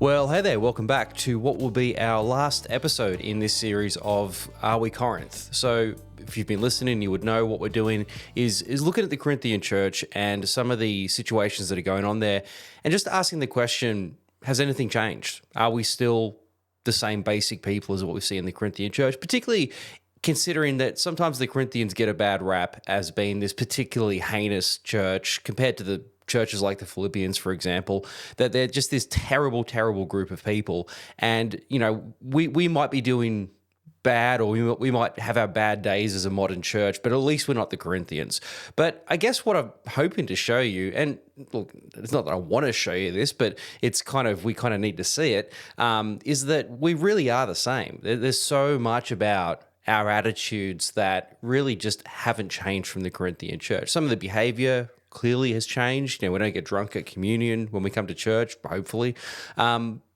Well, hey there, welcome back to what will be our last episode in this series of Are We Corinth? So, if you've been listening, you would know what we're doing is looking at the Corinthian church and some of the situations that are going on there and just asking the question, has anything changed? Are we still the same basic people as what we see in the Corinthian church, particularly considering that sometimes the Corinthians get a bad rap as being this particularly heinous church compared to the churches like the Philippians, for example, that they're just this terrible, terrible group of people. And, you know, we might be doing bad or we might have our bad days as a modern church, but at least we're not the Corinthians. But I guess what I'm hoping to show you, and look, it's not that I want to show you this, but it's we kind of need to see it, is that we really are the same. There's so much about our attitudes that really just haven't changed from the Corinthian church. Some of the behavior clearly has changed. You know, we don't get drunk at communion when we come to church, hopefully.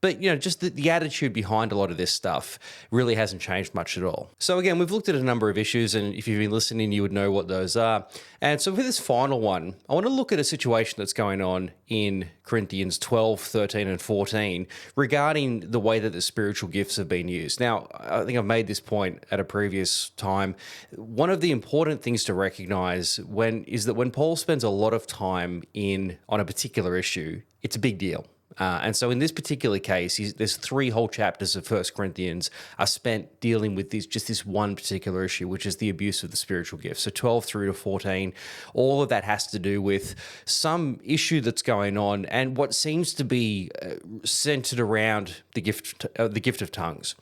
But, you know, just the attitude behind a lot of this stuff really hasn't changed much at all. So again, we've looked at a number of issues, and if you've been listening, you would know what those are. And so for this final one, I want to look at a situation that's going on in Corinthians 12, 13, and 14 regarding the way that the spiritual gifts have been used. Now, I think I've made this point at a previous time. One of the important things to recognize is that when Paul spends a lot of time on a particular issue, it's a big deal. And so in this particular case, there's 3 whole chapters of 1 Corinthians are spent dealing with this one particular issue, which is the abuse of the spiritual gifts. So 12 through to 14, all of that has to do with some issue that's going on and what seems to be centered around the gift of tongues.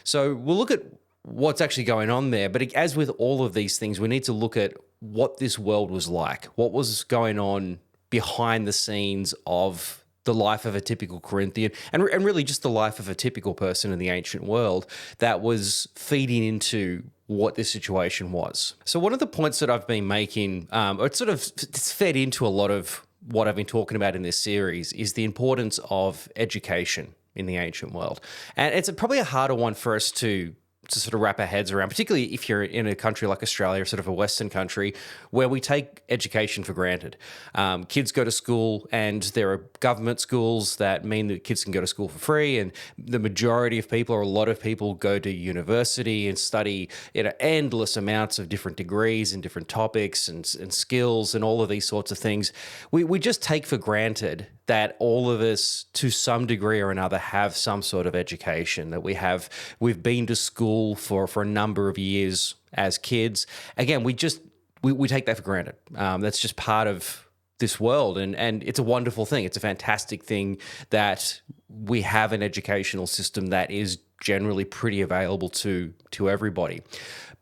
So we'll look at what's actually going on there. But as with all of these things, we need to look at what this world was like, what was going on behind the scenes of the life of a typical Corinthian, and really just the life of a typical person in the ancient world that was feeding into what this situation was. So one of the points that I've been making, it's fed into a lot of what I've been talking about in this series, is the importance of education in the ancient world. And it's probably a harder one for us to sort of wrap our heads around, particularly if you're in a country like Australia, sort of a Western country, where we take education for granted. Kids go to school, and there are government schools that mean that kids can go to school for free, and the majority of people, or a lot of people, go to university and study endless amounts of different degrees and different topics and skills and all of these sorts of things. We just take for granted that all of us, to some degree or another, have some sort of education, that we've been to school for a number of years as kids. Again, we take that for granted. That's just part of this world, and it's a wonderful thing. It's a fantastic thing that we have an educational system that is generally pretty available to everybody.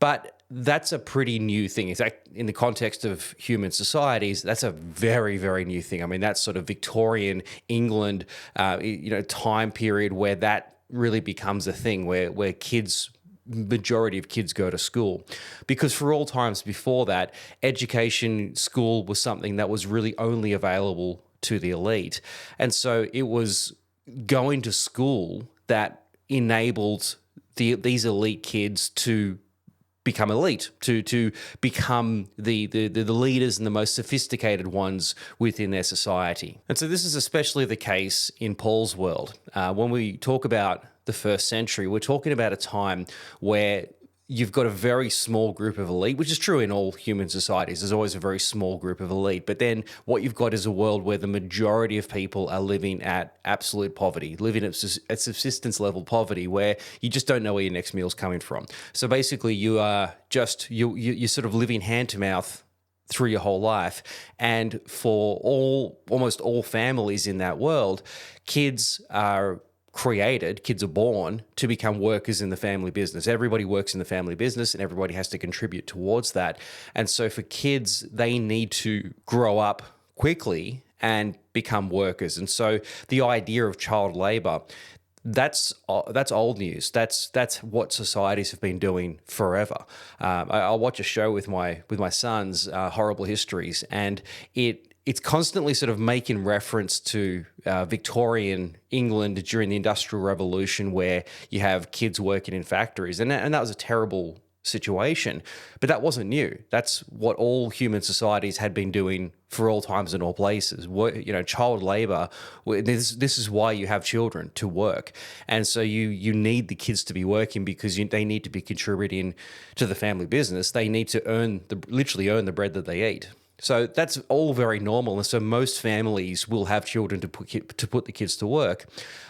But that's a pretty new thing. In the context of human societies, that's a very, very new thing. I mean, that's sort of Victorian England, time period where that really becomes a thing, where majority of kids go to school. Because for all times before that, school was something that was really only available to the elite. And so it was going to school that enabled these elite kids to become elite, to become the leaders and the most sophisticated ones within their society. And so this is especially the case in Paul's world. When we talk about the first century, we're talking about a time where you've got a very small group of elite, which is true in all human societies. There's always a very small group of elite. But then what you've got is a world where the majority of people are living at absolute poverty, living at subsistence level poverty, where you just don't know where your next meal's coming from. So basically you're sort of living hand to mouth through your whole life. And for almost all families in that world, kids are born to become workers in the family business. Everybody works in the family business, and everybody has to contribute towards that. And so for kids, they need to grow up quickly and become workers. And so the idea of child labor, that's old news. That's what societies have been doing forever. I'll watch a show with my sons, Horrible Histories, and it's constantly sort of making reference to Victorian England during the Industrial Revolution, where you have kids working in factories. And that was a terrible situation. But that wasn't new. That's what all human societies had been doing for all times and all places. Child labor, this is why you have children, to work. And so you need the kids to be working because they need to be contributing to the family business. They need to literally earn the bread that they eat. So that's all very normal. And so most families will have children to put the kids to work.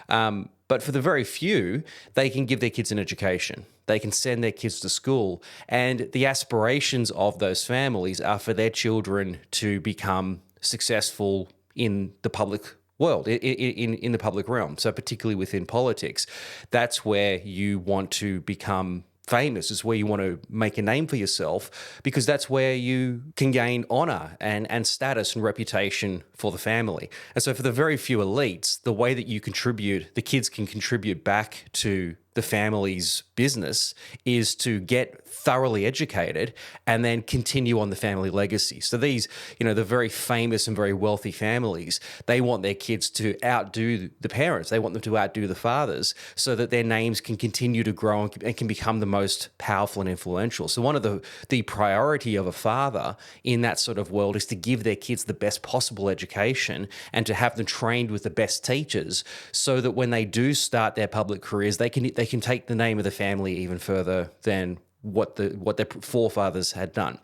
But for the very few, they can give their kids an education. They can send their kids to school. And the aspirations of those families are for their children to become successful in the public world, in the public realm. So particularly within politics, that's where you want to become famous. It's where you want to make a name for yourself, because that's where you can gain honor and status and reputation for the family. And so for the very few elites, the way that the kids can contribute back to the family's business is to get thoroughly educated and then continue on the family legacy. So these, the very famous and very wealthy families, they want their kids to outdo the parents. They want them to outdo the fathers so that their names can continue to grow and can become the most powerful and influential. So one of the priority of a father in that sort of world is to give their kids the best possible education and to have them trained with the best teachers so that when they do start their public careers, they can take the name of the family even further than what their forefathers had done.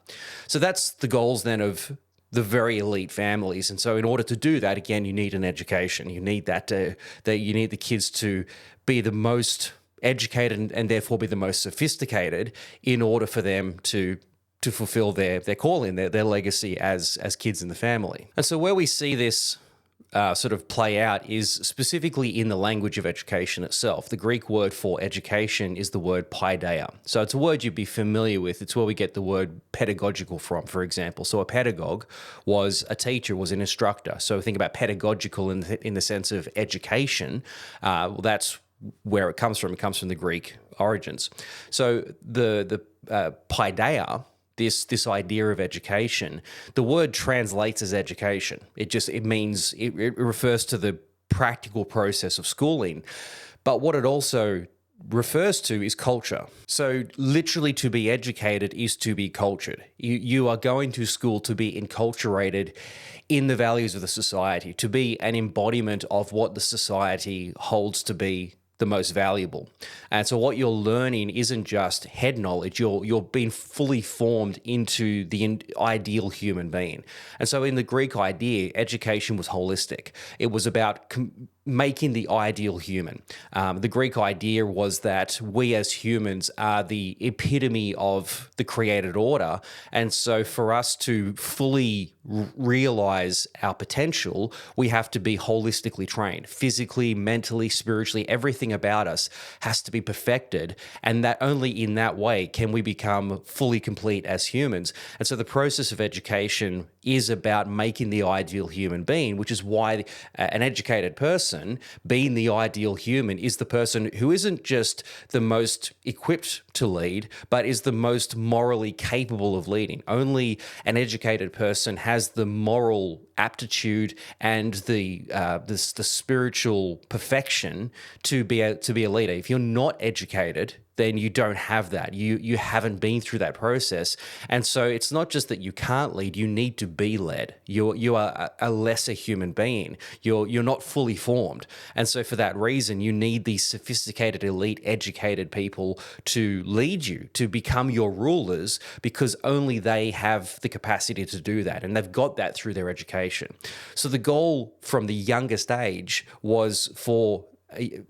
So that's the goals then of the very elite families. And so in order to do that, again, you need an education. You need you need the kids to be the most educated and therefore be the most sophisticated in order for them to fulfill their calling, their legacy as kids in the family. And so where we see this sort of play out is specifically in the language of education itself. The Greek word for education is the word paideia. So it's a word you'd be familiar with. It's where we get the word pedagogical from, for example. So a pedagogue was a teacher, was an instructor. So think about pedagogical in the sense of education. That's where it comes from. It comes from the Greek origins. So the paideia, this idea of education, the word translates as education. It refers to the practical process of schooling. But what it also refers to is culture. So literally to be educated is to be cultured. You are going to school to be enculturated in the values of the society, to be an embodiment of what the society holds to be the most valuable. And so what you're learning isn't just head knowledge, you're being fully formed into the ideal human being. And so in the Greek idea, education was holistic. It was about making the ideal human. The Greek idea was that we as humans are the epitome of the created order. And so for us to fully realize our potential, we have to be holistically trained, physically, mentally, spiritually. Everything about us has to be perfected. And that only in that way can we become fully complete as humans. And so the process of education is about making the ideal human being, which is why an educated person, being the ideal human, is the person who isn't just the most equipped to lead, but is the most morally capable of leading. Only an educated person has the moral aptitude and the spiritual perfection to be a leader. If you're not educated, then you don't have that. You haven't been through that process. And so it's not just that you can't lead, you need to be led. You are a lesser human being. You're not fully formed. And so for that reason, you need these sophisticated, elite, educated people to lead you, to become your rulers, because only they have the capacity to do that. And they've got that through their education. So the goal from the youngest age was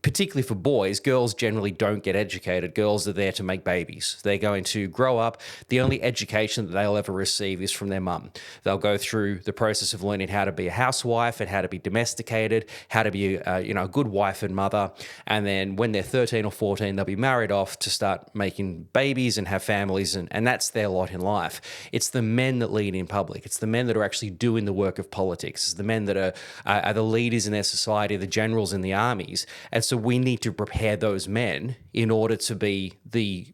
particularly for boys. Girls generally don't get educated. Girls are there to make babies. They're going to grow up. The only education that they'll ever receive is from their mum. They'll go through the process of learning how to be a housewife and how to be domesticated, how to be a good wife and mother. And then when they're 13 or 14, they'll be married off to start making babies and have families, and that's their lot in life. It's the men that lead in public. It's the men that are actually doing the work of politics. It's the men that are the leaders in their society, the generals in the armies. And so we need to prepare those men in order to be the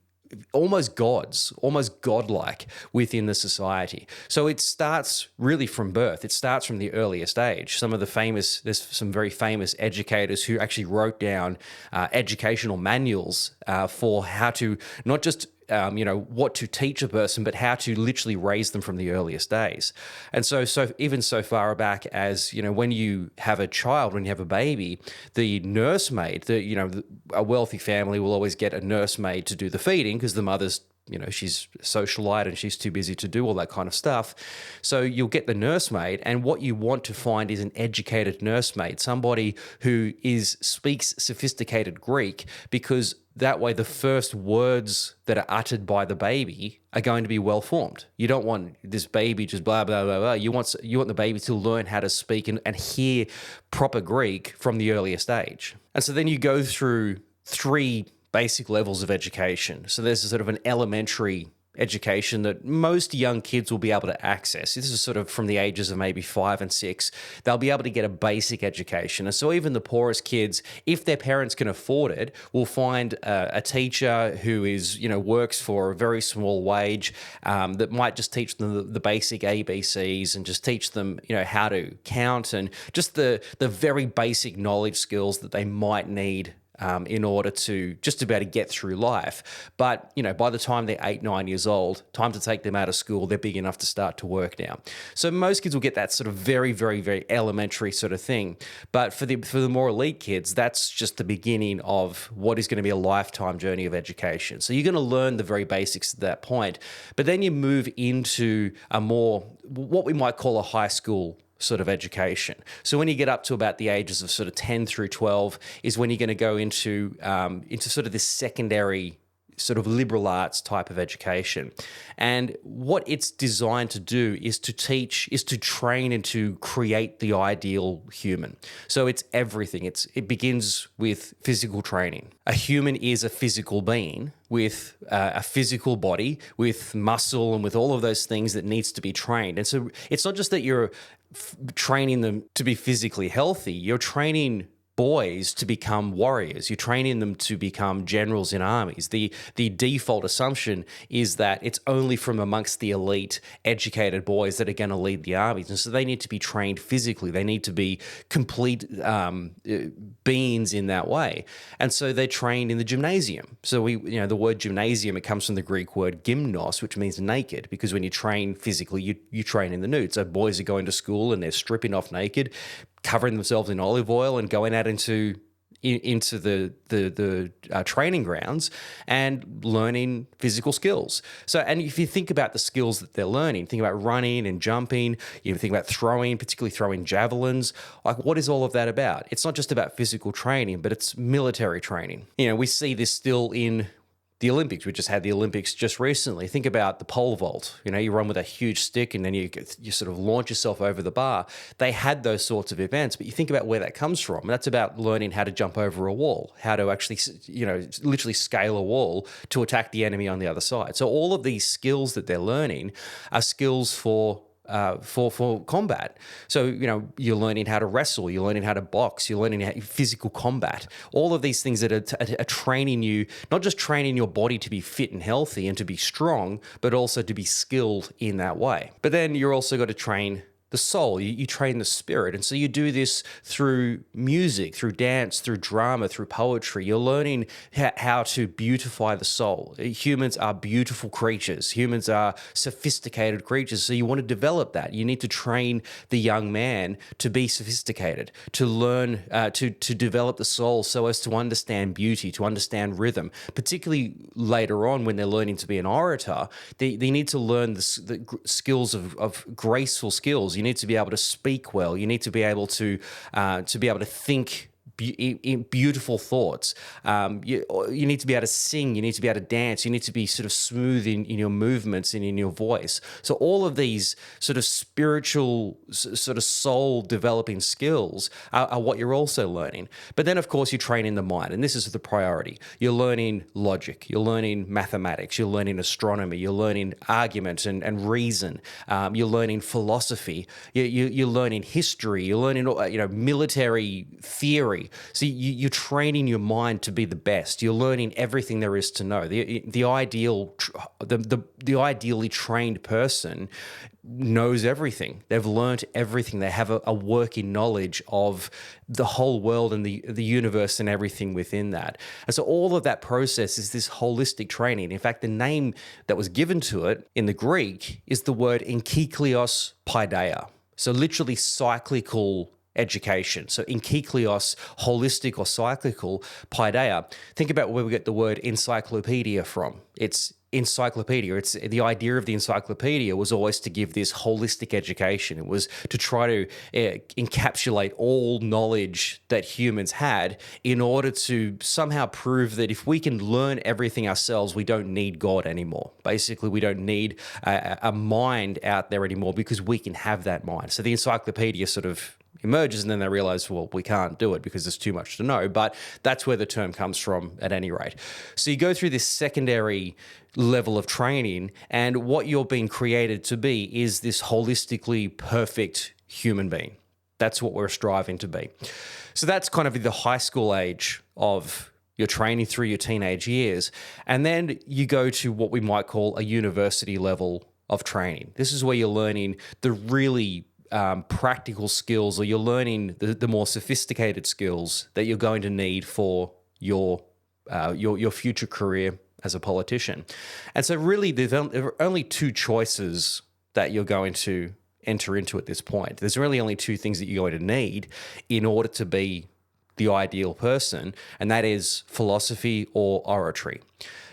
almost gods, almost godlike within the society. So it starts really from birth. It starts from the earliest age. There's some very famous educators who actually wrote down educational manuals for how to not just what to teach a person, but how to literally raise them from the earliest days. And so even so far back as, when you have a child, when you have a baby, the nursemaid, a wealthy family will always get a nursemaid to do the feeding because the mother's, she's a socialite and she's too busy to do all that kind of stuff. So you'll get the nursemaid, and what you want to find is an educated nursemaid, somebody who speaks sophisticated Greek, because that way the first words that are uttered by the baby are going to be well formed. You don't want this baby just blah, blah, blah, blah. You want the baby to learn how to speak and hear proper Greek from the earliest age. And so then you go through 3 basic levels of education. So there's a sort of an elementary education that most young kids will be able to access. This is sort of from the ages of maybe 5 and 6. They'll be able to get a basic education. And so even the poorest kids, if their parents can afford it, will find a teacher who works for a very small wage that might just teach them the basic ABCs and just teach them, how to count and just the very basic knowledge skills that they might need in order to be able to get through life. But, by the time they're 8, 9 years old, time to take them out of school, they're big enough to start to work now. So most kids will get that sort of very, very, very elementary sort of thing. But for the more elite kids, that's just the beginning of what is going to be a lifetime journey of education. So you're going to learn the very basics at that point. But then you move into a more, what we might call a high school sort of education. So when you get up to about the ages of sort of 10 through 12 is when you're going to go into sort of this secondary sort of liberal arts type of education. And what it's designed to do is to train and to create the ideal human. So it's everything. It begins with physical training. A human is a physical being with a physical body, with muscle and with all of those things that needs to be trained. And so it's not just that you're training them to be physically healthy, you're training boys to become warriors. You're training them to become generals in armies. The default assumption is that it's only from amongst the elite, educated boys that are going to lead the armies. And so they need to be trained physically. They need to be complete beings in that way. And so they're trained in the gymnasium. So the word gymnasium, it comes from the Greek word gymnos, which means naked, because when you train physically, you train in the nude. So boys are going to school and they're stripping off naked, covering themselves in olive oil and going out into the training grounds and learning physical skills. So, and if you think about the skills that they're learning, think about running and jumping, you think about throwing, particularly throwing javelins, like what is all of that about? It's not just about physical training, but it's military training. We see this still in the Olympics. We just had the Olympics just recently. Think about the pole vault. You run with a huge stick and then you sort of launch yourself over the bar. They had those sorts of events, but you think about where that comes from. That's about learning how to jump over a wall, how to actually, literally scale a wall to attack the enemy on the other side. So all of these skills that they're learning are skills for combat. So, you're learning how to wrestle, you're learning how to box, you're learning physical combat. All of these things that are training you, not just training your body to be fit and healthy and to be strong, but also to be skilled in that way. But then you're also got to train the soul, you train the spirit. And so you do this through music, through dance, through drama, through poetry. You're learning how to beautify the soul. Humans are beautiful creatures. Humans are sophisticated creatures. So you want to develop that. You need to train the young man to be sophisticated, to learn, to develop the soul so as to understand beauty, to understand rhythm. Particularly later on when they're learning to be an orator, they need to learn the skills of graceful skills. You need to be able to speak well. You need to be able to think beautiful thoughts. You need to be able to sing. You need to be able to dance. You need to be sort of smooth in your movements and in your voice. So all of these sort of spiritual, sort of soul developing skills are what you're also learning. But then, of course, you train in the mind, and this is the priority. You're learning logic. You're learning mathematics. You're learning astronomy. You're learning argument and reason. You're learning philosophy. You're learning history. You're learning military theory. degree. So you're training your mind to be the best. You're learning everything there is to know. The ideally trained person knows everything. They've learned everything. They have a working knowledge of the whole world and the universe and everything within that. And so all of that process is this holistic training. In fact, the name that was given to it in the Greek is the word enkyklios paideia. So literally cyclical education. So enkyklios, holistic or cyclical, paideia. Think about where we get the word encyclopedia from. It's encyclopedia. It's the idea of the encyclopedia was always to give this holistic education. It was to try to encapsulate all knowledge that humans had in order to somehow prove that if we can learn everything ourselves, we don't need God anymore. Basically, we don't need a mind out there anymore because we can have that mind. So the encyclopedia sort of emerges, and then they realize, well, we can't do it because there's too much to know. But that's where the term comes from at any rate. So you go through this secondary level of training, and what you're being created to be is this holistically perfect human being. That's what we're striving to be. So that's kind of the high school age of your training through your teenage years. And then you go to what we might call a university level of training. This is where you're learning the really practical skills, or you're learning the more sophisticated skills that you're going to need for your future career as a politician. And so really there are only two choices that you're going to enter into at this point. There's really only two things that you're going to need in order to be the ideal person, and that is philosophy or oratory.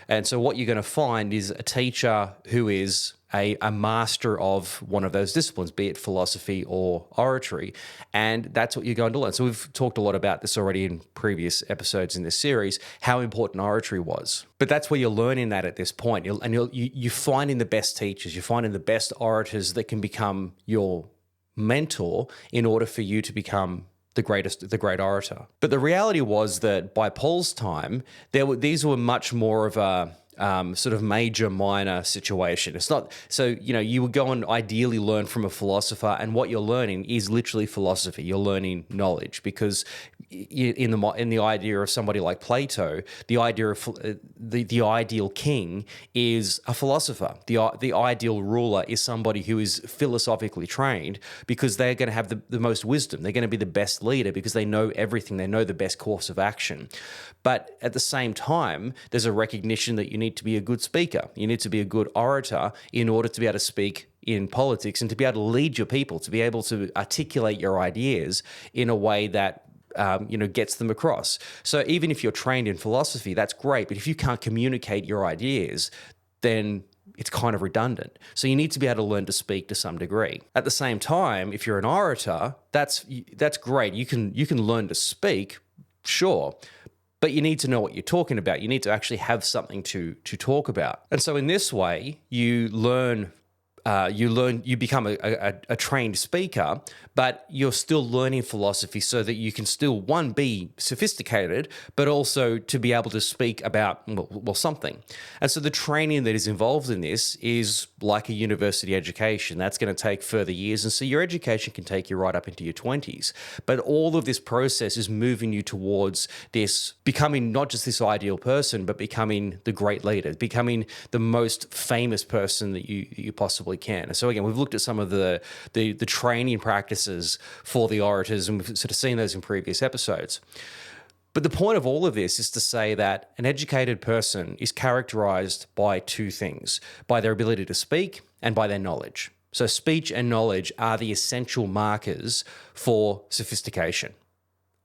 And so what you're going to find is a teacher who is a master of one of those disciplines, be it philosophy or oratory, and that's what you're going to learn. So we've talked a lot about this already in previous episodes in this series, how important oratory was. But that's where you're learning that at this point, you're finding the best teachers, you're finding the best orators that can become your mentor in order for you to become the great orator. But the reality was that by Paul's time, these were much more of a sort of major minor situation. It's not so, you would go and ideally learn from a philosopher, and what you're learning is literally philosophy. You're learning knowledge, because in the idea of somebody like Plato, the idea of the ideal king is a philosopher. The ideal ruler is somebody who is philosophically trained, because they're going to have the most wisdom. They're going to be the best leader because they know everything. They know the best course of action. But at the same time, there's a recognition that you need to be a good speaker. You need to be a good orator in order to be able to speak in politics and to be able to lead your people, to be able to articulate your ideas in a way that gets them across. So even if you're trained in philosophy, that's great. But if you can't communicate your ideas, then it's kind of redundant. So you need to be able to learn to speak to some degree. At the same time, if you're an orator, that's great. You can learn to speak, sure, but you need to know what you're talking about. You need to actually have something to talk about. And so in this way, you become a trained speaker, but you're still learning philosophy so that you can still, one, be sophisticated, but also to be able to speak about, something. And so the training that is involved in this is like a university education. That's going to take further years. And so your education can take you right up into your 20s. But all of this process is moving you towards this, becoming not just this ideal person, but becoming the great leader, becoming the most famous person that you possibly can. So again, we've looked at some of the training practices for the orators, and we've sort of seen those in previous episodes. But the point of all of this is to say that an educated person is characterized by two things: by their ability to speak and by their knowledge. So speech and knowledge are the essential markers for sophistication.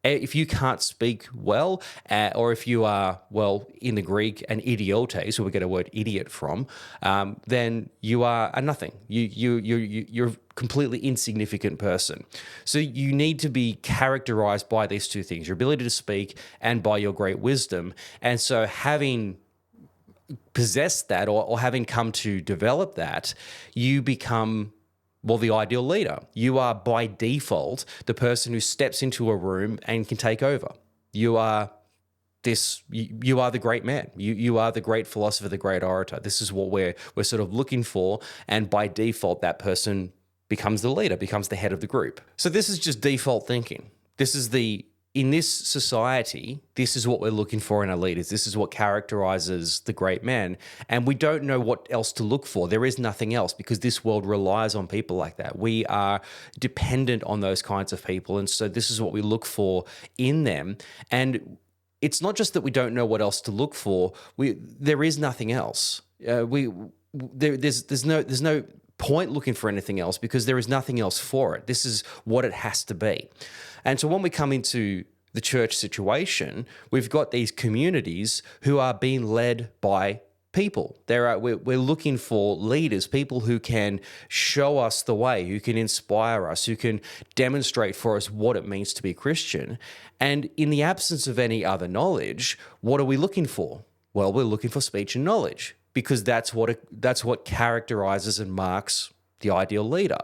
If you can't speak well, or if you are, in the Greek, an idiotes, where we get a word idiot from, then you are a nothing. You're a completely insignificant person. So you need to be characterized by these two things: your ability to speak and by your great wisdom. And so having possessed that, or having come to develop that, you become the ideal leader. You are by default the person who steps into a room and can take over. You are the great man. You are the great philosopher, the great orator. This is what we're sort of looking for. And by default, that person becomes the leader, becomes the head of the group. So this is just default thinking. This is the in this society, this is what we're looking for in our leaders. This is what characterizes the great men. And we don't know what else to look for. There is nothing else because this world relies on people like that. We are dependent on those kinds of people. And so this is what we look for in them. And it's not just that we don't know what else to look for. There is nothing else. There's no point looking for anything else because there is nothing else for it. This is what it has to be. And so when we come into the church situation, we've got these communities who are being led by people. We're looking for leaders, people who can show us the way, who can inspire us, who can demonstrate for us what it means to be Christian. And in the absence of any other knowledge, what are we looking for? Well, we're looking for speech and knowledge because that's what characterizes and marks the ideal leader.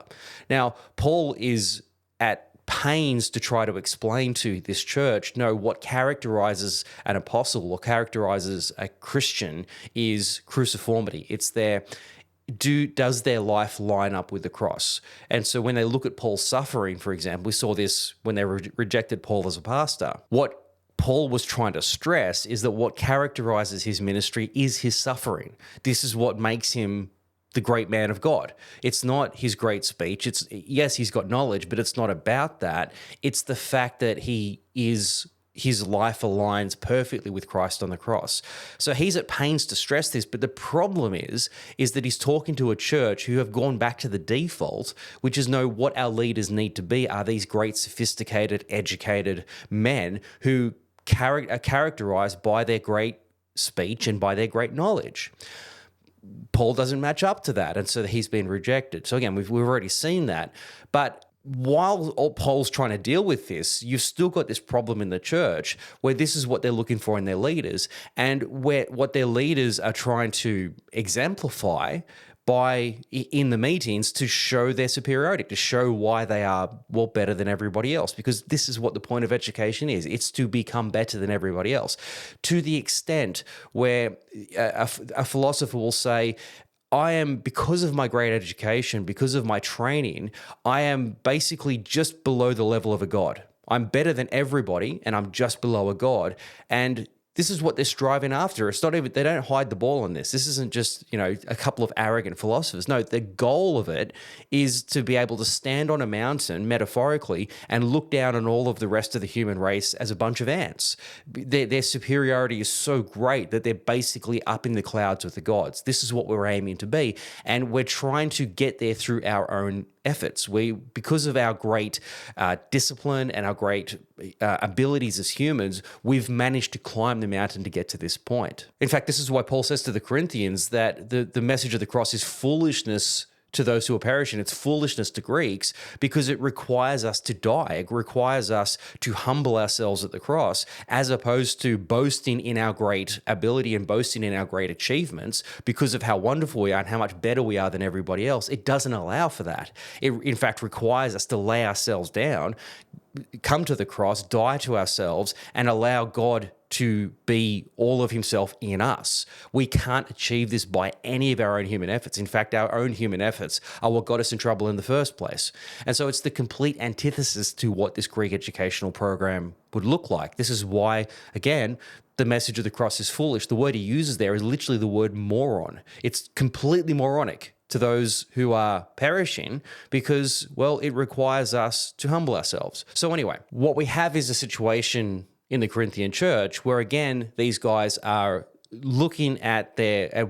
Now, Paul is at pains to try to explain to this church, no, what characterizes an apostle or characterizes a Christian is cruciformity. It's does their life line up with the cross? And so when they look at Paul's suffering, for example, we saw this when they rejected Paul as a pastor. What Paul was trying to stress is that what characterizes his ministry is his suffering. This is what makes him the great man of God. It's not his great speech. Yes, he's got knowledge, but it's not about that. It's the fact that his life aligns perfectly with Christ on the cross. So he's at pains to stress this, but the problem is that he's talking to a church who have gone back to the default, which is what our leaders need to be are these great, sophisticated, educated men who are characterized by their great speech and by their great knowledge. Paul doesn't match up to that, and so he's been rejected. So again, we've already seen that. But while Paul's trying to deal with this, you've still got this problem in the church where this is what they're looking for in their leaders, and where what their leaders are trying to exemplify in the meetings to show their superiority, to show why they are better than everybody else, because this is what the point of education is. It's to become better than everybody else, to the extent where a philosopher will say, because of my great education, because of my training, I am basically just below the level of a god. I'm better than everybody and I'm just below a god. And this is what they're striving after. It's not even, they don't hide the ball on this. This isn't just, a couple of arrogant philosophers. No, the goal of it is to be able to stand on a mountain, metaphorically, and look down on all of the rest of the human race as a bunch of ants. Their superiority is so great that they're basically up in the clouds with the gods. This is what we're aiming to be. And we're trying to get there through our own efforts. Because of our great discipline and our great abilities as humans, we've managed to climb the mountain to get to this point. In fact, this is why Paul says to the Corinthians that the message of the cross is foolishness to those who are perishing. It's foolishness to Greeks because it requires us to die. It requires us to humble ourselves at the cross, as opposed to boasting in our great ability and boasting in our great achievements because of how wonderful we are and how much better we are than everybody else. It doesn't allow for that. It, in fact, requires us to lay ourselves down, come to the cross, die to ourselves, and allow God to be all of himself in us. We can't achieve this by any of our own human efforts. In fact, our own human efforts are what got us in trouble in the first place. And so it's the complete antithesis to what this Greek educational program would look like. This is why, again, the message of the cross is foolish. The word he uses there is literally the word moron. It's completely moronic to those who are perishing because, it requires us to humble ourselves. So anyway, what we have is a situation in the Corinthian church where, again, these guys are looking at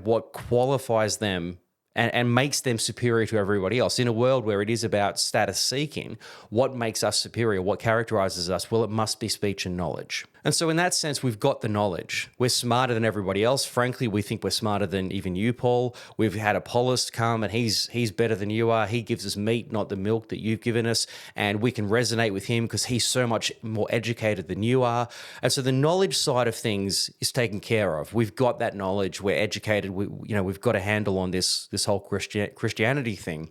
what qualifies them and makes them superior to everybody else. In a world where it is about status seeking, what makes us superior, what characterizes us? Well, it must be speech and knowledge. And so in that sense, we've got the knowledge. We're smarter than everybody else. Frankly, we think we're smarter than even you, Paul. We've had Apollos come and he's better than you are. He gives us meat, not the milk that you've given us. And we can resonate with him because he's so much more educated than you are. And so the knowledge side of things is taken care of. We've got that knowledge. We're educated. We've got a handle on this whole Christianity thing.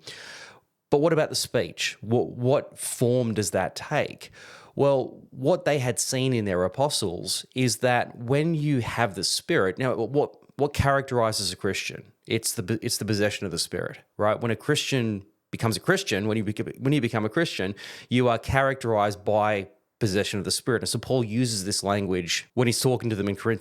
But what about the speech? What form does that take? Well, what they had seen in their apostles is that when you have the Spirit, now what characterizes a Christian? It's the possession of the Spirit, right? When a Christian becomes a Christian, when you become a Christian, you are characterized by possession of the Spirit. And so Paul uses this language when he's talking to them in 1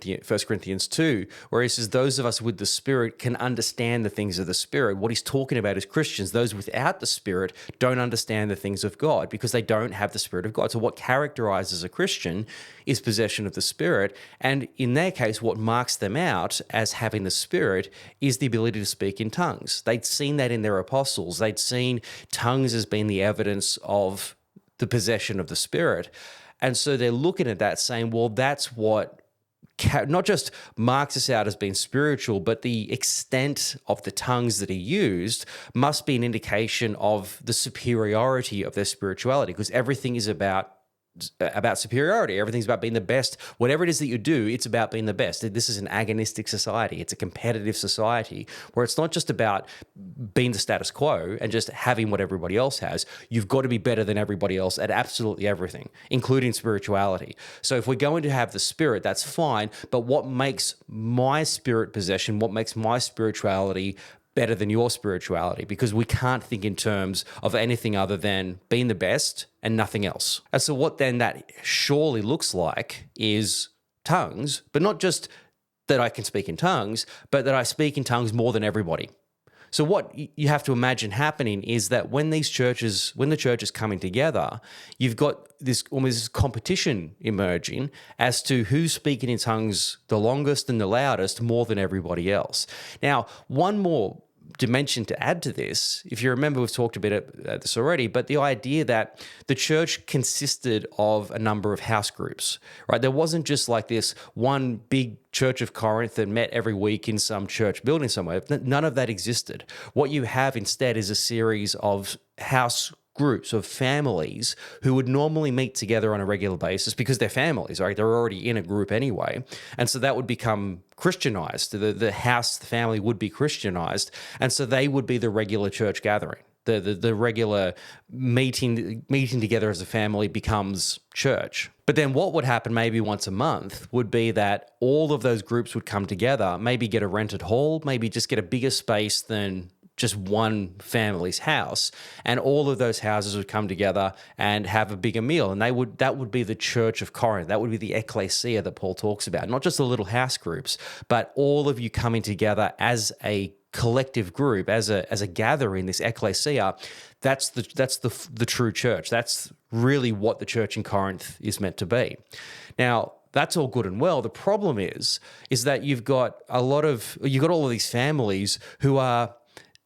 Corinthians 2, where he says, those of us with the Spirit can understand the things of the Spirit. What he's talking about is Christians. Those without the Spirit don't understand the things of God because they don't have the Spirit of God. So what characterizes a Christian is possession of the Spirit. And in their case, what marks them out as having the Spirit is the ability to speak in tongues. They'd seen that in their apostles. They'd seen tongues as being the evidence of the possession of the Spirit. And so they're looking at that saying, well, that's what not just marks us out as being spiritual, but the extent of the tongues that he used must be an indication of the superiority of their spirituality, because everything is about superiority. Everything's about being the best. Whatever it is that you do, it's about being the best. This is an agonistic society. It's a competitive society where it's not just about being the status quo and just having what everybody else has. You've got to be better than everybody else at absolutely everything, including spirituality. So if we're going to have the Spirit, that's fine. But what makes my spirit possession, what makes my spirituality better than your spirituality? Because we can't think in terms of anything other than being the best and nothing else. And so what then that surely looks like is tongues, but not just that I can speak in tongues, but that I speak in tongues more than everybody. So what you have to imagine happening is that when the church is coming together, you've got this almost competition emerging as to who's speaking in tongues the longest and the loudest more than everybody else. Now, one more dimension to add to this, if you remember, we've talked a bit about this already, but the idea that the church consisted of a number of house groups, right? There wasn't just like this one big church of Corinth that met every week in some church building somewhere. None of that existed. What you have instead is a series of house groups of families who would normally meet together on a regular basis because they're families, right? They're already in a group anyway. And so that would become Christianized. The family would be Christianized. And so they would be the regular church gathering. The regular meeting together as a family becomes church. But then what would happen maybe once a month would be that all of those groups would come together, maybe get a rented hall, maybe just get a bigger space than just one family's house, and all of those houses would come together and have a bigger meal, and that would be the church of Corinth. That would be the ecclesia that Paul talks about, not just the little house groups, but all of you coming together as a collective group, as a gathering, this ecclesia. That's the true church. That's really what the church in Corinth is meant to be. Now, that's all good and well. The problem is that you've got all of these families who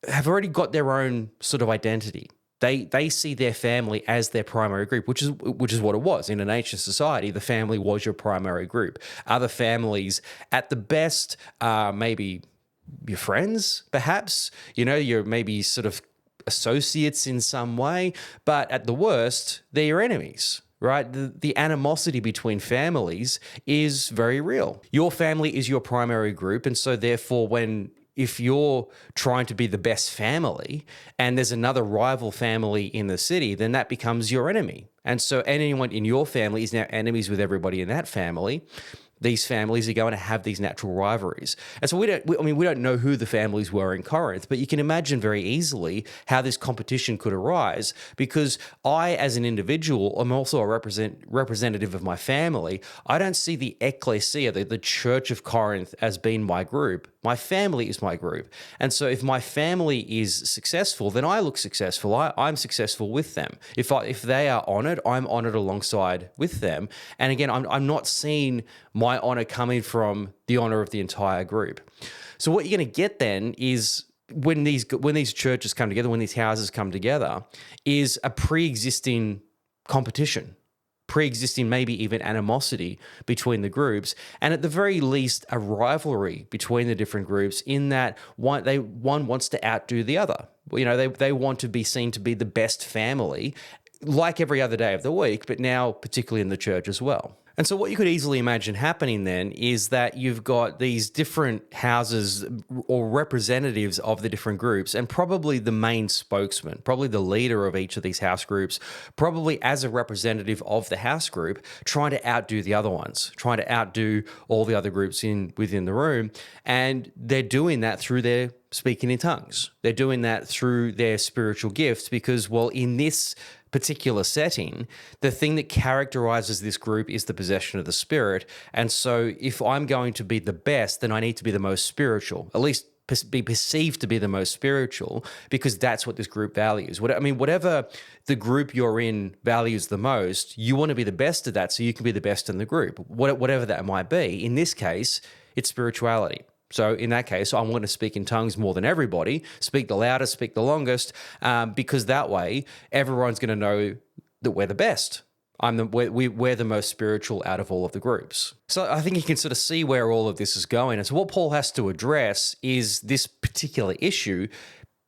have already got their own sort of identity. They see their family as their primary group, which is what it was in an ancient society. The family was your primary group. Other families, at the best, maybe your friends, perhaps. You're maybe sort of associates in some way, but at the worst, they're your enemies. Right? The animosity between families is very real. Your family is your primary group, and so therefore if you're trying to be the best family and there's another rival family in the city, then that becomes your enemy. And so anyone in your family is now enemies with everybody in that family. These families are going to have these natural rivalries. And so we don't know who the families were in Corinth, but you can imagine very easily how this competition could arise, because I, as an individual, am also a representative of my family. I don't see the ecclesia, the church of Corinth, as being my group. My family is my group. And so if my family is successful, then I look successful. I'm successful with them. If they are honored, I'm honored alongside with them. And again, I'm not seeing my honor coming from the honor of the entire group. So what you're going to get then is when these churches come together, when these houses come together, is a pre-existing competition. Pre-existing, maybe even animosity between the groups, and at the very least, a rivalry between the different groups in that one wants to outdo the other. They want to be seen to be the best family, like every other day of the week, but now particularly in the church as well. And so what you could easily imagine happening then is that you've got these different houses or representatives of the different groups, and probably the main spokesman, probably the leader of each of these house groups, probably as a representative of the house group, trying to outdo the other ones, trying to outdo all the other groups within the room. And they're doing that through their speaking in tongues. They're doing that through their spiritual gifts because, well, in this particular setting, the thing that characterizes this group is the possession of the Spirit. And so if I'm going to be the best, then I need to be the most spiritual, at least be perceived to be the most spiritual, because that's what this group values. Whatever the group you're in values the most, you want to be the best at that so you can be the best in the group, whatever that might be. In this case, it's spirituality. So in that case, I'm going to speak in tongues more than everybody, speak the loudest, speak the longest, because that way everyone's going to know that we're the best. We're the most spiritual out of all of the groups. So I think you can sort of see where all of this is going. And so what Paul has to address is this particular issue,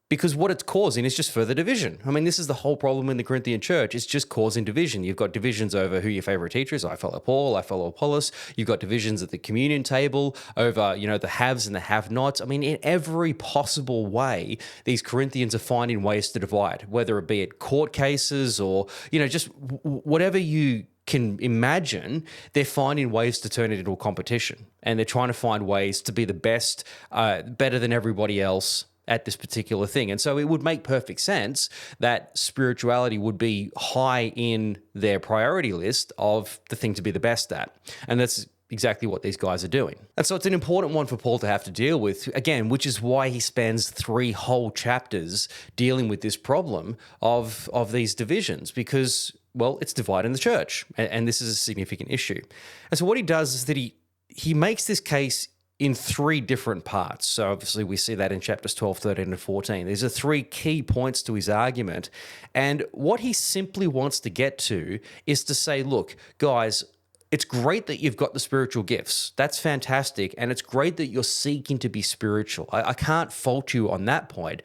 because what it's causing is just further division. I mean, this is the whole problem in the Corinthian church. It's just causing division. You've got divisions over who your favorite teacher is. I follow Paul, I follow Apollos. You've got divisions at the communion table over, the haves and the have-nots. I mean, in every possible way, these Corinthians are finding ways to divide, whether it be at court cases or, just whatever you can imagine, they're finding ways to turn it into a competition. And they're trying to find ways to be the best, better than everybody else at this particular thing. And so it would make perfect sense that spirituality would be high in their priority list of the thing to be the best at. And that's exactly what these guys are doing. And so it's an important one for Paul to have to deal with, again, which is why he spends 3 whole chapters dealing with this problem of these divisions, because, well, it's dividing the church, and this is a significant issue. And so what he does is that he makes this case in 3 different parts. So obviously we see that in chapters 12, 13, and 14. These are 3 key points to his argument. And what he simply wants to get to is to say, look, guys, it's great that you've got the spiritual gifts. That's fantastic. And it's great that you're seeking to be spiritual. I can't fault you on that point.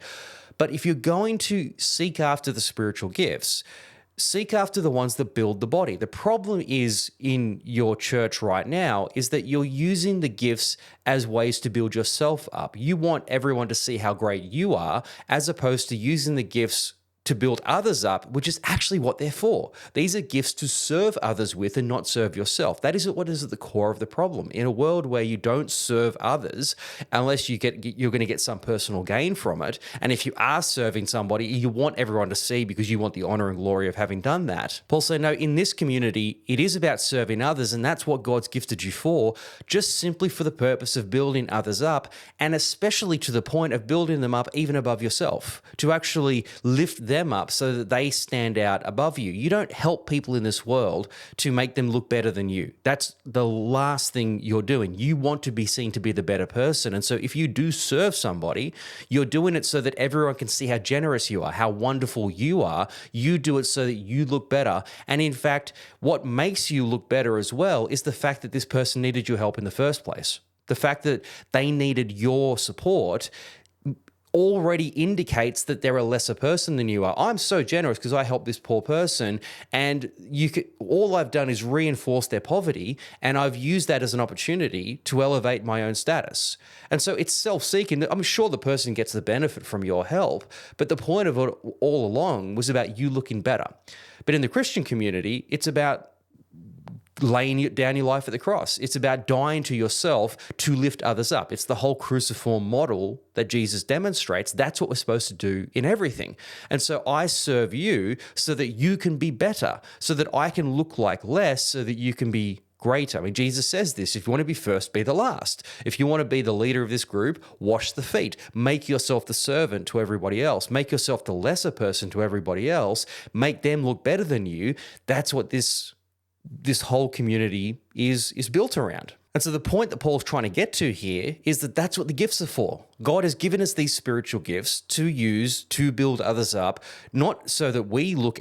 But if you're going to seek after the spiritual gifts, seek after the ones that build the body. The problem is in your church right now is that you're using the gifts as ways to build yourself up. You want everyone to see how great you are, as opposed to using the gifts to build others up, which is actually what they're for. These are gifts to serve others with and not serve yourself. That is what is at the core of the problem. In a world where you don't serve others unless you're going to get some personal gain from it, and if you are serving somebody, you want everyone to see because you want the honor and glory of having done that. Paul said, no, in this community, it is about serving others, and that's what God's gifted you for, just simply for the purpose of building others up, and especially to the point of building them up even above yourself, to actually lift them up so that they stand out above you. You don't help people in this world to make them look better than you. That's the last thing you're doing. You want to be seen to be the better person. And so if you do serve somebody, you're doing it so that everyone can see how generous you are, how wonderful you are. You do it so that you look better. And in fact, what makes you look better as well is the fact that this person needed your help in the first place. The fact that they needed your support already indicates that they're a lesser person than you are. I'm so generous because I helped this poor person, and all I've done is reinforce their poverty, and I've used that as an opportunity to elevate my own status. And so it's self-seeking. I'm sure the person gets the benefit from your help, but the point of it all along was about you looking better. But in the Christian community, it's about laying down your life at the cross. It's about dying to yourself to lift others up. It's the whole cruciform model that Jesus demonstrates. That's what we're supposed to do in everything. And so I serve you so that you can be better, so that I can look like less, so that you can be greater. I mean, Jesus says this, if you want to be first, be the last. If you want to be the leader of this group, wash the feet. Make yourself the servant to everybody else. Make yourself the lesser person to everybody else. Make them look better than you. That's what this whole community is built around. And so the point that Paul's trying to get to here is that that's what the gifts are for. God has given us these spiritual gifts to use to build others up, not so that we look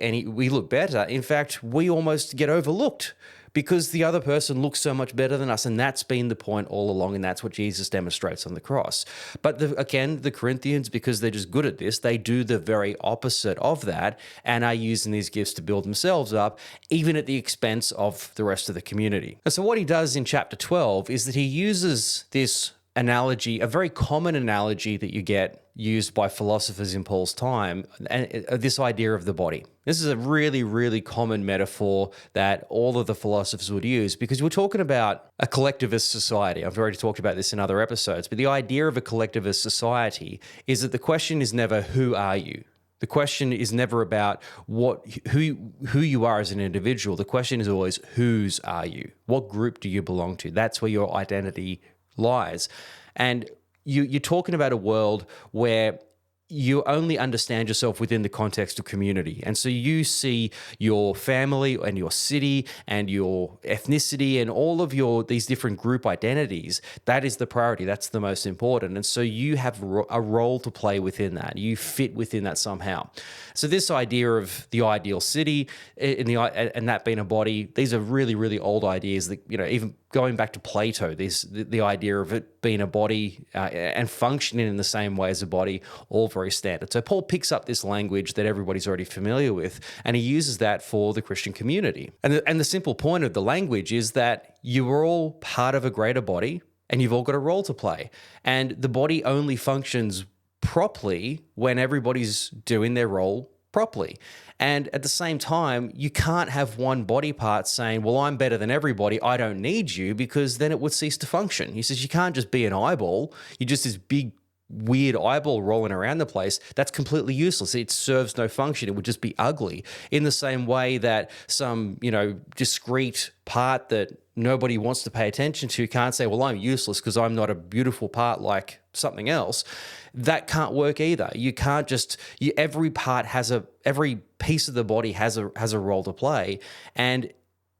better. In fact, we almost get overlooked because the other person looks so much better than us, and that's been the point all along, and that's what Jesus demonstrates on the cross. But the Corinthians, because they're just good at this, they do the very opposite of that and are using these gifts to build themselves up, even at the expense of the rest of the community. And so what he does in chapter 12 is that he uses this analogy, a very common analogy that you get used by philosophers in Paul's time, and this idea of the body. This is a really, really common metaphor that all of the philosophers would use because we're talking about a collectivist society. I've already talked about this in other episodes, but the idea of a collectivist society is that the question is never, who are you? The question is never about who you are as an individual. The question is always, whose are you? What group do you belong to? That's where your identity lies. And you're talking about a world where you only understand yourself within the context of community. And so you see your family and your city and your ethnicity and all of these different group identities. That is the priority. That's the most important. And so you have a role to play within that. You fit within that somehow. So this idea of the ideal city and that being a body, these are really, really old ideas that, even going back to Plato, the idea of it being a body and functioning in the same way as a body, all very standard. So Paul picks up this language that everybody's already familiar with, and he uses that for the Christian community. And the simple point of the language is that you are all part of a greater body, and you've all got a role to play. And the body only functions properly when everybody's doing their role properly. And at the same time, you can't have one body part saying, well, I'm better than everybody, I don't need you, because then it would cease to function. He says you can't just be an eyeball. You're just this big, weird eyeball rolling around the place. That's completely useless. It serves no function. It would just be ugly. In the same way that some, discrete part that nobody wants to pay attention to can't say, well, I'm useless because I'm not a beautiful part like something else. That can't work either. You can't just, every piece of the body has a role to play. And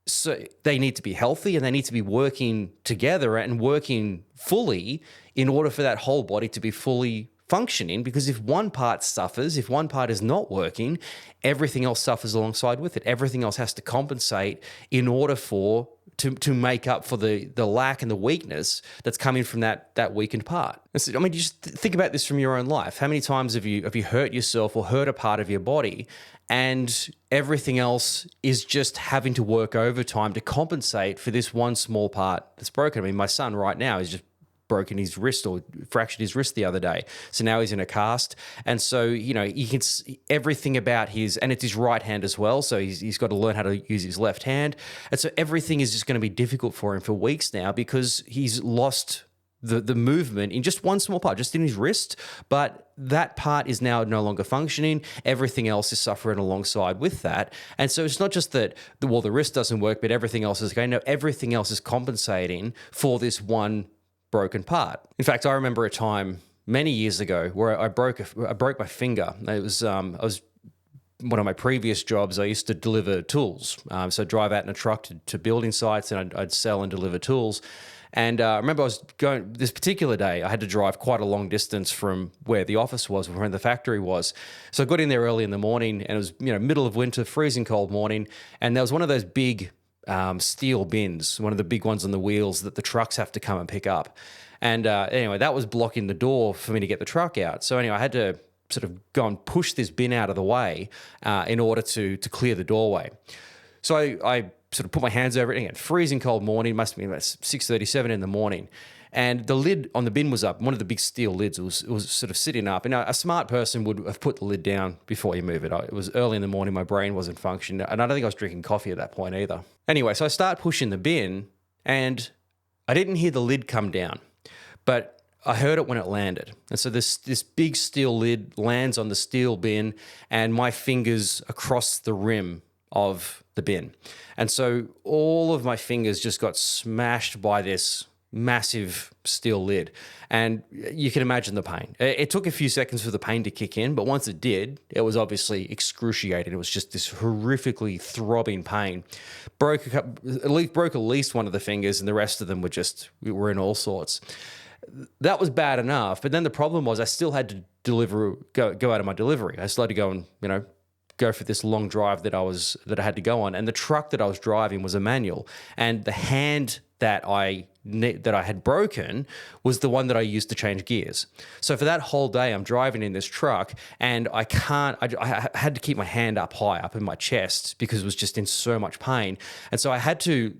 so they need to be healthy and they need to be working together and working fully in order for that whole body to be fully functioning, because if one part suffers, if one part is not working, everything else suffers alongside with it. Everything else has to compensate in order to make up for the lack and the weakness that's coming from that weakened part. So, you just think about this from your own life. How many times have you hurt yourself or hurt a part of your body, and everything else is just having to work overtime to compensate for this one small part that's broken? My son right now is just broken his wrist or fractured his wrist the other day. So now he's in a cast. And so, you can see everything about and it's his right hand as well. So he's got to learn how to use his left hand. And so everything is just going to be difficult for him for weeks now because he's lost the movement in just one small part, just in his wrist. But that part is now no longer functioning. Everything else is suffering alongside with that. And so it's not just that, the wrist doesn't work, but everything else is going. No, everything else is compensating for this one broken part. In fact, I remember a time many years ago where I broke my finger. It was I was one of my previous jobs. I used to deliver tools, so I'd drive out in a truck to building sites, and I'd sell and deliver tools. And I remember I was going this particular day. I had to drive quite a long distance from where the office was, where the factory was. So I got in there early in the morning, and it was middle of winter, freezing cold morning, and there was one of those big steel bins, one of the big ones on the wheels that the trucks have to come and pick up. And anyway, that was blocking the door for me to get the truck out. So anyway, I had to sort of go and push this bin out of the way in order to clear the doorway. So I sort of put my hands over it. Again, freezing cold morning, must have been about 6:37 in the morning. And the lid on the bin was up. One of the big steel lids was sort of sitting up. And a smart person would have put the lid down before you move it. It was early in the morning. My brain wasn't functioning. And I don't think I was drinking coffee at that point either. Anyway, so I start pushing the bin, and I didn't hear the lid come down, but I heard it when it landed. And so this big steel lid lands on the steel bin, and my fingers across the rim of the bin. And so all of my fingers just got smashed by this massive steel lid, and you can imagine the pain. It took a few seconds for the pain to kick in, but once it did, it was obviously excruciating. It was just this horrifically throbbing pain. Broke at least one of the fingers, and the rest of them were in all sorts. That was bad enough, but then the problem was I still had to go out of my delivery. I still had to go and go for this long drive that I had to go on, and the truck that I was driving was a manual, and the hand that I had broken was the one that I used to change gears. So for that whole day, I'm driving in this truck, and I had to keep my hand up high, up in my chest, because it was just in so much pain. And so I had to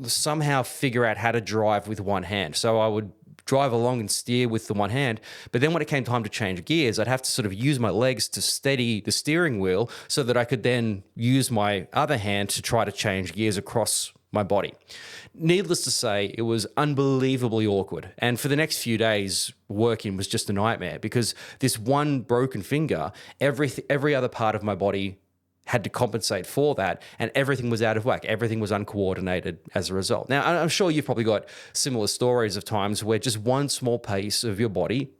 somehow figure out how to drive with one hand. So I would drive along and steer with the one hand. But then when it came time to change gears, I'd have to sort of use my legs to steady the steering wheel so that I could then use my other hand to try to change gears across my body. Needless to say, it was unbelievably awkward. And for the next few days, working was just a nightmare because this one broken finger, every other part of my body had to compensate for that, and everything was out of whack. Everything was uncoordinated as a result. Now, I'm sure you've probably got similar stories of times where just one small piece of your body,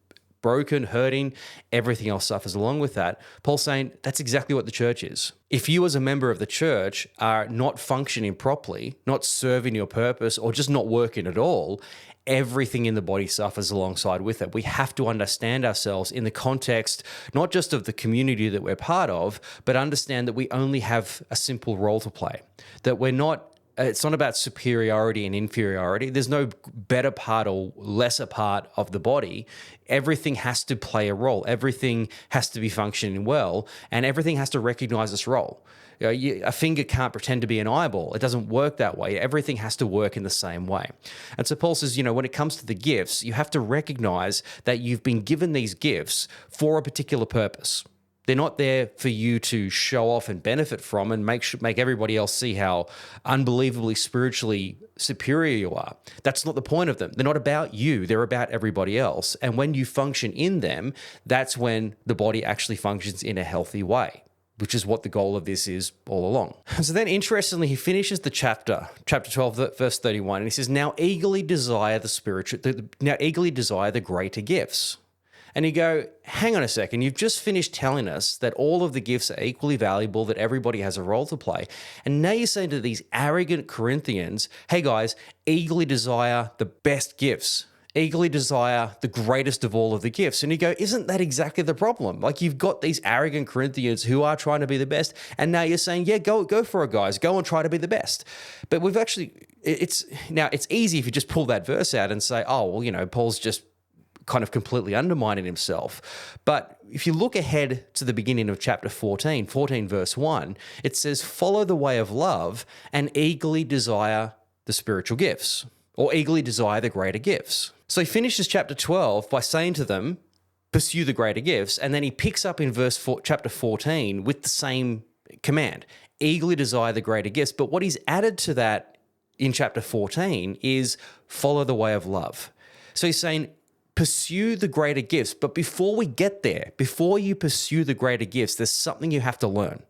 broken, hurting, everything else suffers along with that. Paul's saying that's exactly what the church is. If you as a member of the church are not functioning properly, not serving your purpose, or just not working at all, everything in the body suffers alongside with it. We have to understand ourselves in the context, not just of the community that we're part of, but understand that we only have a simple role to play, that it's not about superiority and inferiority. There's no better part or lesser part of the body. Everything has to play a role. Everything has to be functioning well, and everything has to recognize its role. A finger can't pretend to be an eyeball. It doesn't work that way. Everything has to work in the same way. And so Paul says, when it comes to the gifts, you have to recognize that you've been given these gifts for a particular purpose. They're not there for you to show off and benefit from and make everybody else see how unbelievably spiritually superior you are. That's not the point of them. They're not about you. They're about everybody else. And when you function in them, that's when the body actually functions in a healthy way, which is what the goal of this is all along. So then, interestingly, he finishes the chapter 12, verse 31, and he says, now eagerly desire the greater gifts. And you go, hang on a second, you've just finished telling us that all of the gifts are equally valuable, that everybody has a role to play. And now you're saying to these arrogant Corinthians, hey guys, eagerly desire the best gifts. Eagerly desire the greatest of all of the gifts. And you go, isn't that exactly the problem? Like, you've got these arrogant Corinthians who are trying to be the best, and now you're saying, yeah, go for it, guys. Go and try to be the best. But it's easy if you just pull that verse out and say, oh, well, Paul's just kind of completely undermining himself. But if you look ahead to the beginning of chapter 14 verse 1, it says, follow the way of love and eagerly desire the spiritual gifts, or eagerly desire the greater gifts. So he finishes chapter 12 by saying to them, pursue the greater gifts, and then he picks up in chapter 14 with the same command, eagerly desire the greater gifts. But what he's added to that in chapter 14 is follow the way of love. So he's saying, pursue the greater gifts. But before we get there, before you pursue the greater gifts, there's something you have to learn.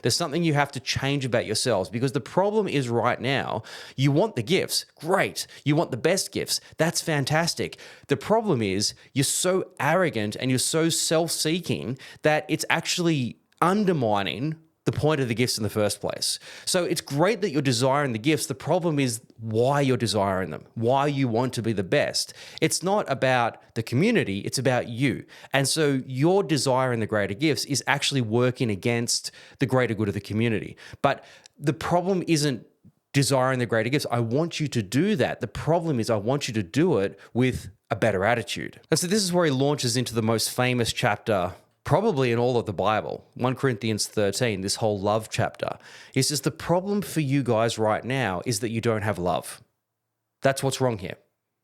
There's something you have to change about yourselves, because the problem is right now, you want the gifts. Great. You want the best gifts. That's fantastic. The problem is you're so arrogant and you're so self-seeking that it's actually undermining the point of the gifts in the first place. So it's great that you're desiring the gifts. The problem is why you're desiring them, why you want to be the best. It's not about the community, it's about you. And so your desire in the greater gifts is actually working against the greater good of the community. But the problem isn't desiring the greater gifts. I want you to do that. The problem is I want you to do it with a better attitude. And so this is where he launches into the most famous chapter probably in all of the Bible, 1 Corinthians 13, this whole love chapter. He says, the problem for you guys right now is that you don't have love. That's what's wrong here.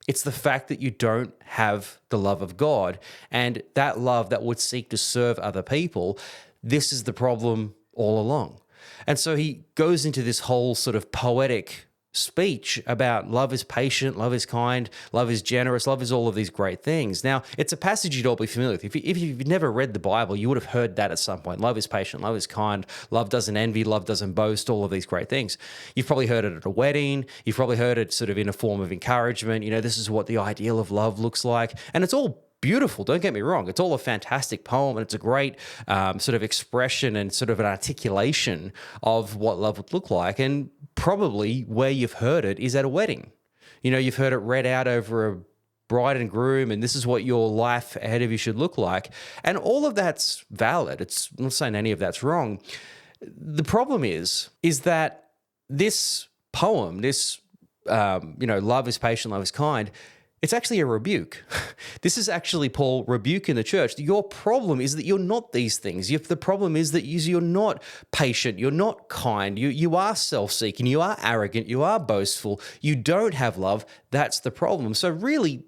It's the fact that you don't have the love of God, and that love that would seek to serve other people. This is the problem all along. And so he goes into this whole sort of poetic speech about love is patient, love is kind, love is generous, love is all of these great things. Now, it's a passage you'd all be familiar with. If you've never read the Bible, you would have heard that at some point. Love is patient, love is kind, love doesn't envy, love doesn't boast, all of these great things. You've probably heard it at a wedding. You've probably heard it sort of in a form of encouragement. This is what the ideal of love looks like. And it's all beautiful, don't get me wrong. It's all a fantastic poem, and it's a great sort of expression and sort of an articulation of what love would look like. And probably where you've heard it is at a wedding. You've heard it read out over a bride and groom, and this is what your life ahead of you should look like. And all of that's valid. I'm not saying any of that's wrong. The problem is that this poem, this, love is patient, love is kind, it's actually a rebuke. This is actually Paul rebuking the church. Your problem is that you're not these things. The problem is that you're not patient, you're not kind, you are self-seeking, you are arrogant, you are boastful, you don't have love. That's the problem. So really,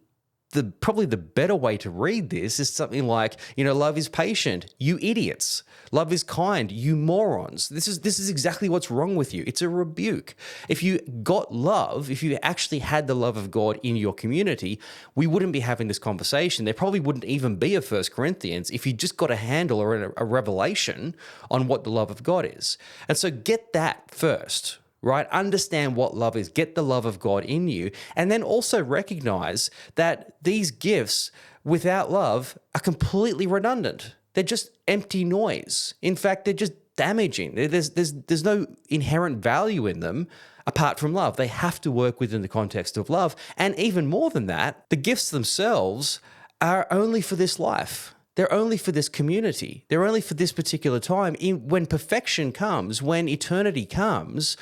probably the better way to read this is something like, love is patient, you idiots. Love is kind, you morons. This is exactly what's wrong with you. It's a rebuke. If you got love, if you actually had the love of God in your community, we wouldn't be having this conversation. There probably wouldn't even be a 1 Corinthians if you just got a handle or a revelation on what the love of God is. And so get that first. Right? Understand what love is. Get the love of God in you. And then also recognize that these gifts without love are completely redundant. They're just empty noise. In fact, they're just damaging. There's no inherent value in them apart from love. They have to work within the context of love. And even more than that, the gifts themselves are only for this life. They're only for this community. They're only for this particular time. When perfection comes, when eternity comes,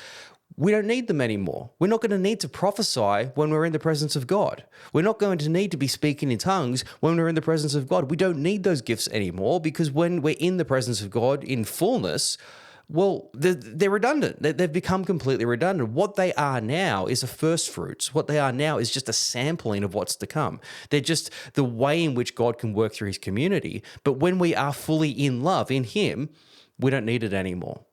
we don't need them anymore. We're not going to need to prophesy when we're in the presence of God. We're not going to need to be speaking in tongues when we're in the presence of God. We don't need those gifts anymore because when we're in the presence of God in fullness, well, they're redundant. They've become completely redundant. What they are now is a first fruits. What they are now is just a sampling of what's to come. They're just the way in which God can work through his community. But when we are fully in love, in him, we don't need it anymore.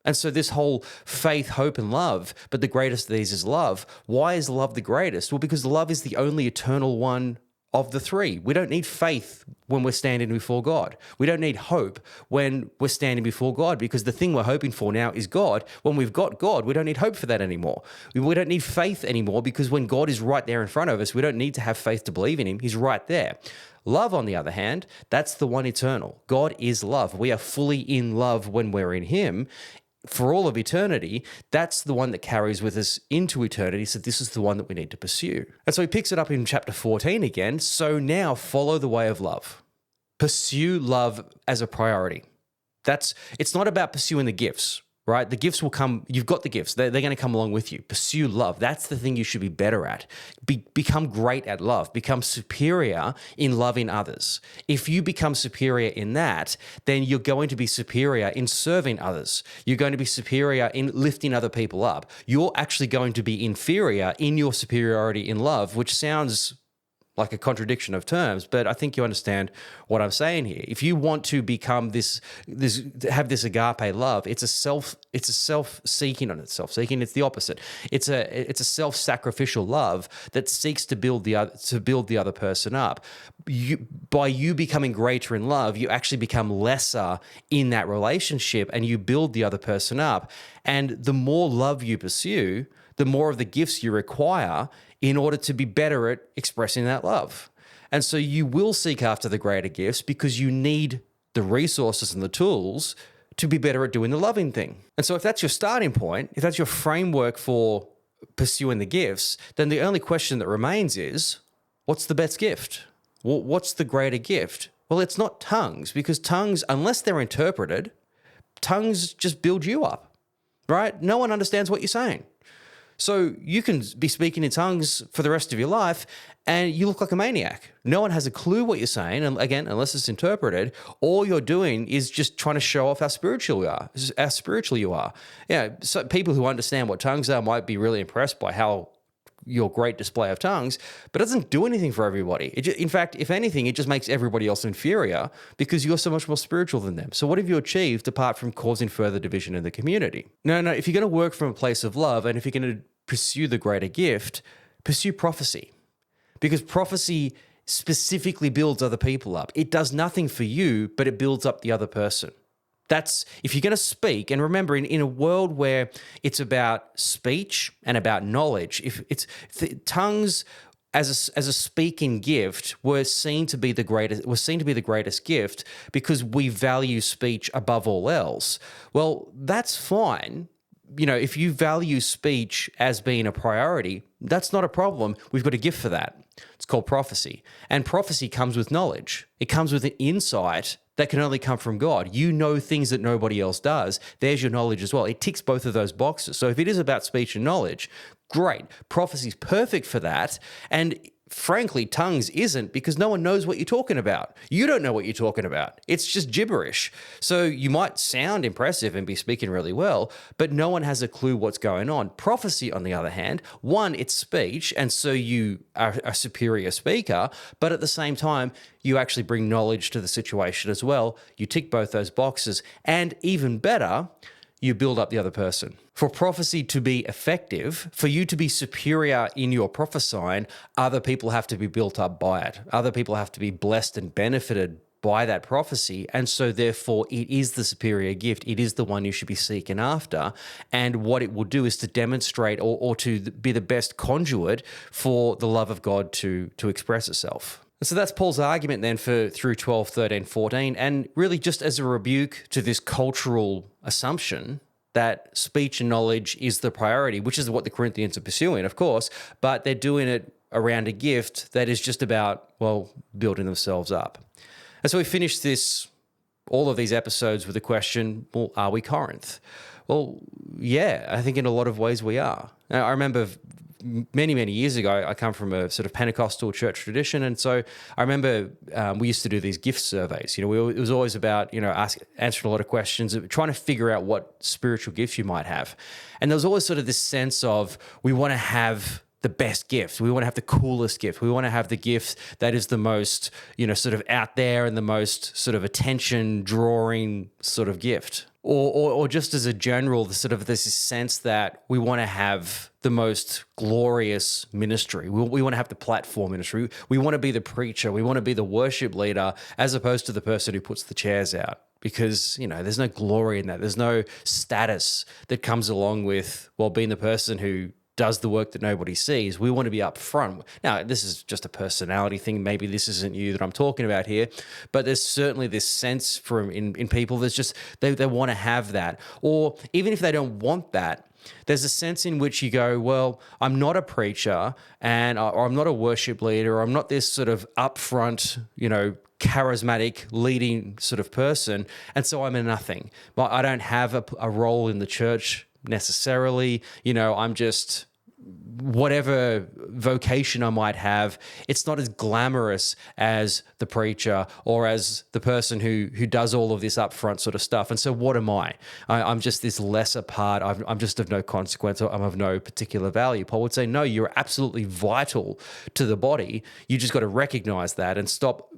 And so this whole faith, hope, and love, but the greatest of these is love. Why is love the greatest? Well, because love is the only eternal one of the three. We don't need faith when we're standing before God. We don't need hope when we're standing before God because the thing we're hoping for now is God. When we've got God, we don't need hope for that anymore. We don't need faith anymore because when God is right there in front of us, we don't need to have faith to believe in him. He's right there. Love, on the other hand, that's the one eternal. God is love. We are fully in love when we're in him. For all of eternity, that's the one that carries with us into eternity. So this is the one that we need to pursue. And so he picks it up in chapter 14 again. So now follow the way of love. Pursue love as a priority. It's not about pursuing the gifts, right? The gifts will come. You've got the gifts. They're going to come along with you. Pursue love. That's the thing you should be better at. Become great at love. Become superior in loving others. If you become superior in that, then you're going to be superior in serving others. You're going to be superior in lifting other people up. You're actually going to be inferior in your superiority in love, which sounds like a contradiction of terms, but I think you understand what I'm saying here. If you want to become have this agape love, it's a self-seeking, not self-seeking, it's the opposite. It's a self-sacrificial love that seeks to build the other person up. By you becoming greater in love, you actually become lesser in that relationship and you build the other person up. And the more love you pursue, the more of the gifts you require in order to be better at expressing that love. And so you will seek after the greater gifts because you need the resources and the tools to be better at doing the loving thing. And so if that's your starting point, if that's your framework for pursuing the gifts, then the only question that remains is, what's the best gift? What's the greater gift? Well, it's not tongues, because tongues, unless they're interpreted, tongues just build you up, right? No one understands what you're saying. So you can be speaking in tongues for the rest of your life and you look like a maniac. No one has a clue what you're saying. And again, unless it's interpreted, all you're doing is just trying to show off how spiritual you are. Yeah, so people who understand what tongues are might be really impressed by your great display of tongues, but it doesn't do anything for everybody. In fact, if anything, it just makes everybody else inferior because you're so much more spiritual than them. So what have you achieved apart from causing further division in the community? No, if you're going to work from a place of love and if you're going to pursue the greater gift, pursue prophecy, because prophecy specifically builds other people up. It does nothing for you, but it builds up the other person. That's, if you're going to speak, and remember, in a world where it's about speech and about knowledge, tongues as a speaking gift were seen to be the greatest gift because we value speech above all else. Well, that's fine. If you value speech as being a priority, that's not a problem. We've got a gift for that. It's called prophecy. And prophecy comes with knowledge. It comes with an insight that can only come from God. You know things that nobody else does. There's your knowledge as well. It ticks both of those boxes. So if it is about speech and knowledge, great. Prophecy is perfect for that. And frankly, tongues isn't, because no one knows what you're talking about. You don't know what you're talking about. It's just gibberish. So you might sound impressive and be speaking really well, but no one has a clue what's going on. Prophecy, on the other hand, one, it's speech, and so you are a superior speaker, but at the same time, you actually bring knowledge to the situation as well. You tick both those boxes, and even better, you build up the other person. For prophecy to be effective, for you to be superior in your prophesying, other people have to be built up by it. Other people have to be blessed and benefited by that prophecy. And so therefore, it is the superior gift. It is the one you should be seeking after. And what it will do is to demonstrate or to be the best conduit for the love of God to express itself. So that's Paul's argument then through 12, 13, 14, and really just as a rebuke to this cultural assumption that speech and knowledge is the priority, which is what the Corinthians are pursuing, of course, but they're doing it around a gift that is just about, well, building themselves up. And so we finish all of these episodes with the question, well, are we Corinth? Well, yeah, I think in a lot of ways we are. Now, I remember many, many years ago, I come from a sort of Pentecostal church tradition. And so I remember we used to do these gift surveys. It was always about, answering a lot of questions, trying to figure out what spiritual gifts you might have. And there was always sort of this sense of, we want to have the best gift. We want to have the coolest gift. We want to have the gift that is the most, sort of out there and the most sort of attention drawing sort of gift. Or just as a general, this sense that we want to have the most glorious ministry. We want to have the platform ministry. We want to be the preacher. We want to be the worship leader, as opposed to the person who puts the chairs out. Because, there's no glory in that. There's no status that comes along with, being the person who does the work that nobody sees. We want to be up front. Now, this is just a personality thing. Maybe this isn't you that I'm talking about here, but there's certainly this sense in people that's just, they want to have that. Or even if they don't want that, there's a sense in which you go, well, I'm not a preacher or I'm not a worship leader, or I'm not this sort of upfront, charismatic leading sort of person. And so I'm a nothing. But I don't have a role in the church necessarily. I'm just whatever vocation I might have. It's not as glamorous as the preacher or as the person who does all of this upfront sort of stuff. And so what am I? I'm just this lesser part. I'm just of no consequence. I'm of no particular value. Paul would say, no, you're absolutely vital to the body. You just got to recognize that and stop,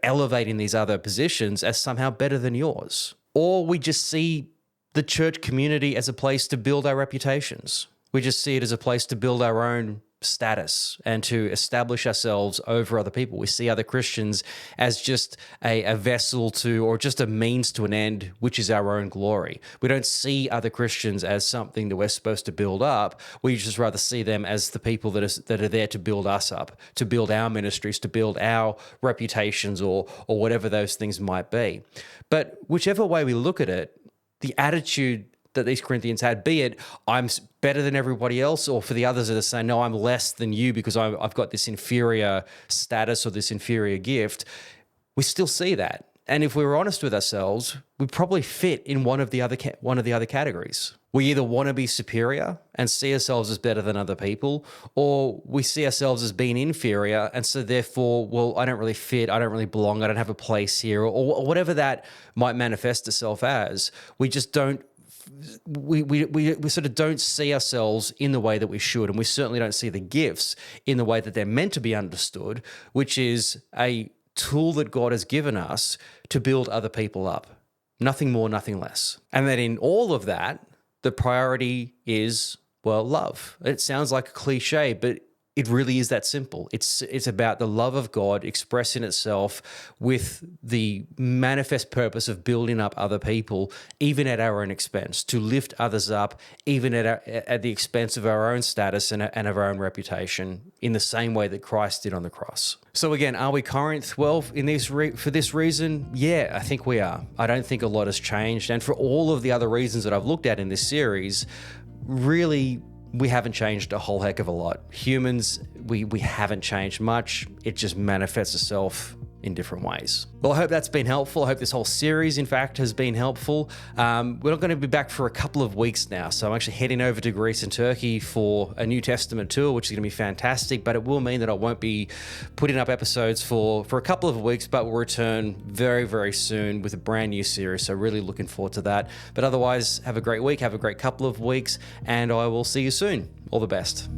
elevating these other positions as somehow better than yours. Or we just see the church community as a place to build our reputations. We just see it as a place to build our own status and to establish ourselves over other people. We see other Christians as just a vessel to, or just a means to an end, which is our own glory. We don't see other Christians as something that we're supposed to build up. We just rather see them as the people that are there to build us up, to build our ministries, to build our reputations, or whatever those things might be. But whichever way we look at it, the attitude that these Corinthians had, be it I'm better than everybody else, or for the others that are saying, no, I'm less than you because I've got this inferior status or this inferior gift, we still see that. And if we were honest with ourselves, we probably fit in one of the other categories. We either want to be superior and see ourselves as better than other people, or we see ourselves as being inferior, and so therefore, well, I don't really fit, I don't really belong, I don't have a place here, or whatever that might manifest itself as. We just don't. We sort of don't see ourselves in the way that we should, and we certainly don't see the gifts in the way that they're meant to be understood, which is a tool that God has given us to build other people up. Nothing more, nothing less. And that in all of that, the priority is, well, love. It sounds like a cliche, but it really is that simple. It's about the love of God expressing itself with the manifest purpose of building up other people, even at our own expense, to lift others up, even at the expense of our own status and of our own reputation, in the same way that Christ did on the cross. So again, are we Corinth? Well, for this reason, yeah, I think we are. I don't think a lot has changed. And for all of the other reasons that I've looked at in this series, really, we haven't changed a whole heck of a lot. Humans, we haven't changed much. It just manifests itself in different ways. Well, I hope that's been helpful. I hope this whole series, in fact, has been helpful. We're not going to be back for a couple of weeks now, so I'm actually heading over to Greece and Turkey for a New Testament tour, which is going to be fantastic, but it will mean that I won't be putting up episodes for a couple of weeks, but we'll return very, very soon with a brand new series, so really looking forward to that. But otherwise, have a great week, have a great couple of weeks, and I will see you soon. All the best.